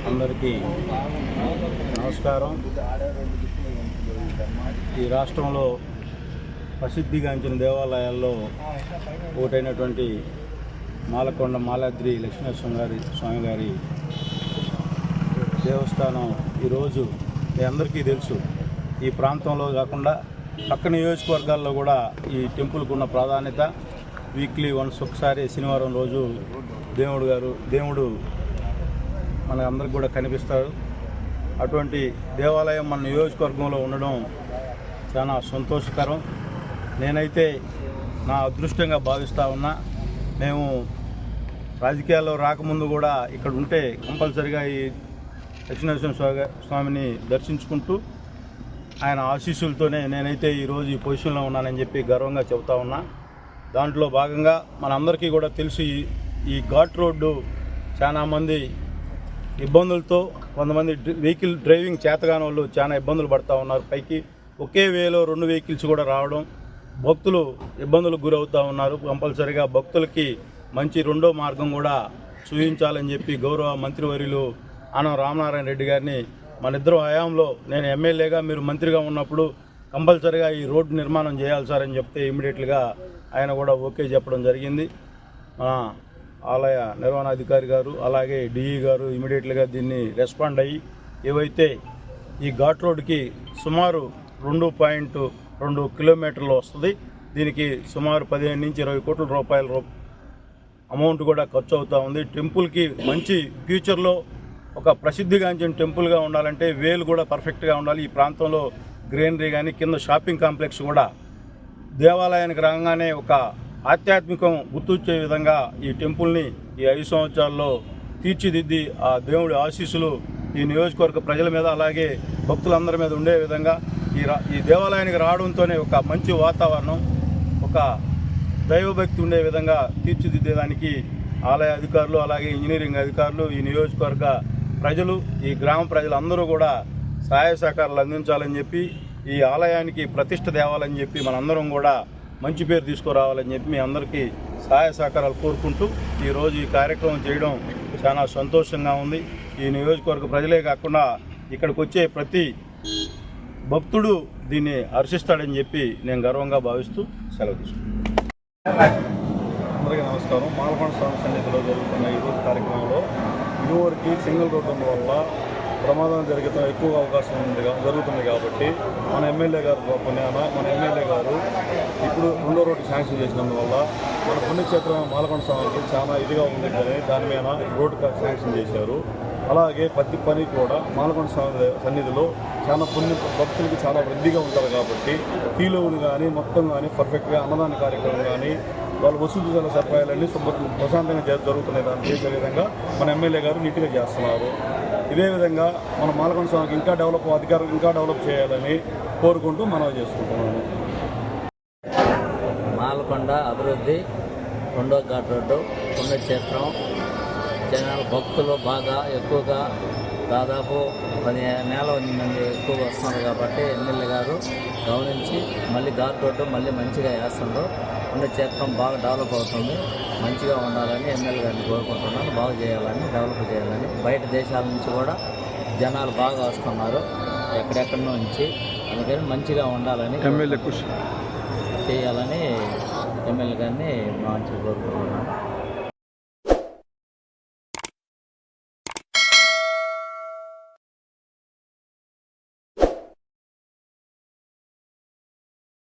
అందరికీ నమస్కారం. ఈ రాష్ట్రంలో ప్రసిద్ధిగాంచిన దేవాలయాల్లో ఒకటైనటువంటి మాలకొండ మాలాద్రి లక్ష్మీనరసింహ స్వామి గారి దేవస్థానం ఈరోజు మీ అందరికీ తెలుసు. ఈ ప్రాంతంలో కాకుండా పక్క నియోజకవర్గాల్లో కూడా ఈ టెంపుల్కి ఉన్న ప్రాధాన్యత. వీక్లీ వన్స్ ఒకసారి శనివారం రోజు దేవుడు మన అందరికి కూడా కనిపిస్తారు. అటువంటి దేవాలయం మన నియోజకవర్గంలో ఉండడం చాలా సంతోషకరం. నేనైతే నా అదృష్టంగా భావిస్తూ ఉన్నా. మేము రాజకీయాల్లో రాకముందు కూడా ఇక్కడ ఉంటే కంపల్సరిగా ఈ లక్ష్మీనరసింహ స్వామిని దర్శించుకుంటూ ఆయన ఆశీస్సులతోనే నేనైతే ఈరోజు ఈ పొజిషన్లో ఉన్నానని చెప్పి గర్వంగా చెబుతా ఉన్నా. దాంట్లో భాగంగా మనందరికీ కూడా తెలుసు, ఈ ఘాట్ రోడ్డు చాలామంది ఇబ్బందులతో, కొంతమంది వెహికల్ డ్రైవింగ్ చేతగాని వాళ్ళు చాలా ఇబ్బందులు పడుతూ ఉన్నారు. పైకి ఒకే వేలో 2 వెహికల్స్ కూడా రావడం, భక్తులు ఇబ్బందులకు గురవుతూ ఉన్నారు. కంపల్సరిగా భక్తులకి మంచి రెండో మార్గం కూడా చూపించాలని చెప్పి గౌరవ మంత్రివర్యులు ఆనం రామనారాయణ రెడ్డి గారిని మన ఇద్దరు హయాంలో, నేను ఎమ్మెల్యేగా మీరు మంత్రిగా ఉన్నప్పుడు కంపల్సరిగా ఈ రోడ్డు నిర్మాణం చేయాలి సార్ అని చెప్తే ఇమ్మీడియట్గా ఆయన కూడా ఓకే చెప్పడం జరిగింది. మన ఆలయ నిర్వహణాధికారి గారు అలాగే డిఈ గారు ఇమీడియట్గా దీన్ని రెస్పాండ్ అయ్యి ఏవైతే ఈ ఘాట్ రోడ్డుకి సుమారు 2.2 కిలోమీటర్లు వస్తుంది. దీనికి సుమారు 15 నుంచి 20 కోట్ల రూపాయల అమౌంట్ కూడా ఖర్చు అవుతూ ఉంది. టెంపుల్కి మంచి ఫ్యూచర్లో ఒక ప్రసిద్ధిగాంచిన టెంపుల్గా ఉండాలంటే వేలు కూడా పర్ఫెక్ట్గా ఉండాలి. ఈ ప్రాంతంలో గ్రీనరీ కానీ కింద షాపింగ్ కాంప్లెక్స్ కూడా దేవాలయానికి రాగానే ఒక ఆధ్యాత్మికం గుర్తొచ్చే విధంగా ఈ టెంపుల్ని ఈ 5 సంవత్సరాల్లో తీర్చిదిద్ది ఆ దేవుడి ఆశీస్సులు ఈ నియోజకవర్గ ప్రజల మీద అలాగే భక్తులందరి మీద ఉండే విధంగా ఈ దేవాలయానికి రావడంతోనే ఒక మంచి వాతావరణం, ఒక దైవభక్తి ఉండే విధంగా తీర్చిదిద్దేదానికి ఆలయ అధికారులు అలాగే ఇంజనీరింగ్ అధికారులు, ఈ నియోజకవర్గ ప్రజలు, ఈ గ్రామ ప్రజలందరూ కూడా సహాయ సహకారాలు అందించాలని చెప్పి, ఈ ఆలయానికి ప్రతిష్ఠ తేవాలని చెప్పి మనందరం కూడా మంచి పేరు తీసుకురావాలని చెప్పి మీ అందరికీ సహాయ సహకారాలు కోరుకుంటూ ఈరోజు ఈ కార్యక్రమం చేయడం చాలా సంతోషంగా ఉంది. ఈ నియోజకవర్గ ప్రజలే కాకుండా ఇక్కడికి వచ్చే ప్రతి భక్తుడు దీన్ని హర్షిస్తాడని చెప్పి నేను గర్వంగా భావిస్తూ సెలవు తీసుకుంటాను. అందరికీ నమస్కారం. మాలకొండ స్వామి సన్నిధిలో జరుగుతున్న ఈరోజు కార్యక్రమంలో ఇదివరకు సింగిల్ రోడ్డు వల్ల ప్రమాదం జరిగితే ఎక్కువ అవకాశం జరుగుతుంది కాబట్టి మన ఎమ్మెల్యే గారు మన ఎమ్మెల్యే గారు ఇప్పుడు 2వ రోడ్డు శాంక్షన్ చేసినందువల్ల మన పుణ్యక్షేత్రం మాలకొండ స్వామికి చాలా ఇదిగా ఉంది కానీ దాని మీద రోడ్డు శాంక్షన్ చేశారు. అలాగే ప్రతి పని కూడా మాలకొండ స్వామి సన్నిధిలో చాలా భక్తులకి చాలా వృద్ధిగా ఉంటారు కాబట్టి కీలోవులు కానీ మొత్తం కానీ పర్ఫెక్ట్గా అన్నదాన కార్యక్రమం కానీ వాళ్ళు వసూలు చేసిన సదుపాయాలన్నీ ప్రశాంతంగా జరుగుతున్నాయి. దాన్ని చేసే విధంగా మన ఎమ్మెల్యే గారు నీట్గా చేస్తున్నారు. ఇదే విధంగా మన మాలకొండ స్వామికి ఇంకా డెవలప్ చేయాలని కోరుకుంటూ మనవి చేసుకుంటున్నాము. మాలకొండ అభివృద్ధి, 2వ ఘాట్ రోడ్డు, పుణ్యక్షేత్రం, జనాలు భక్తులు బాగా ఎక్కువగా దాదాపు 10,000 మంది ఎక్కువగా వస్తున్నారు కాబట్టి ఎమ్మెల్యే గారు గమనించి మళ్ళీ ఘాట్ రోడ్డు మళ్ళీ మంచిగా వేస్తుండ్రు. పుణ్యక్షేత్రం బాగా డెవలప్ అవుతుంది. మంచిగా ఉండాలని ఎమ్మెల్యే గారిని కోరుకుంటున్నాను. బాగా చేయాలని, డెవలప్ చేయాలని. బయట దేశాల నుంచి కూడా జనాలు బాగా వస్తున్నారు ఎక్కడెక్కడి నుంచి. అందుకని మంచిగా ఉండాలని ఎమ్మెల్యే కృషి చేయాలని ఎమ్మెల్యే గారిని మంచిగా కోరుకుంటున్నాను.